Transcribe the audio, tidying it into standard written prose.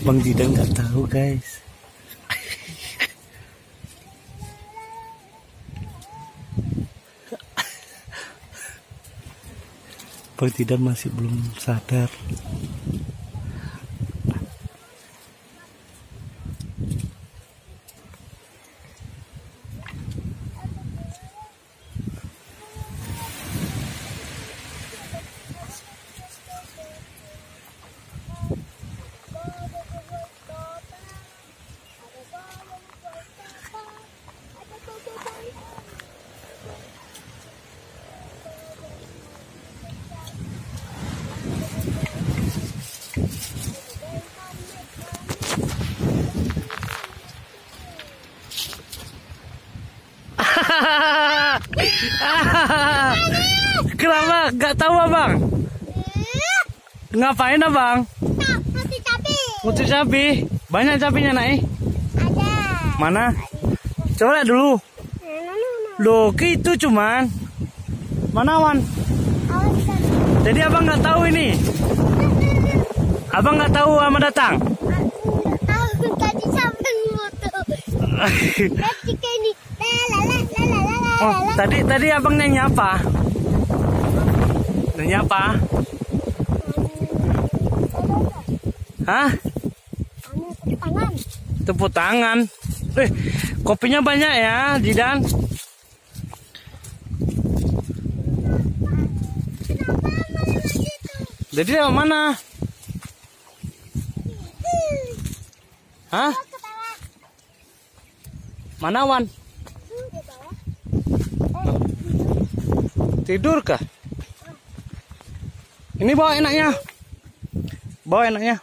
Bang Didan nggak tahu guys. Bang Didan masih belum sadar. Kenapa? Gak tahu abang? Ngapain abang? Nguci cabai. Nguci cabai. Banyak cabainya naik? Ada. Mana? Coba lihat dulu. Loh, itu cuman. Mana Wan? Jadi abang nggak tahu ini? Abang nggak tahu sama datang? Tadi sampai moto. Oh, tadi abang nyanyi apa? Nyanyi apa? Hah? Tepuk tangan. Kopinya banyak ya, Didan. Jadi lewat mana? Hah? Mana Wan? Tidur kah? Ini bawa enaknya. Bawa enaknya.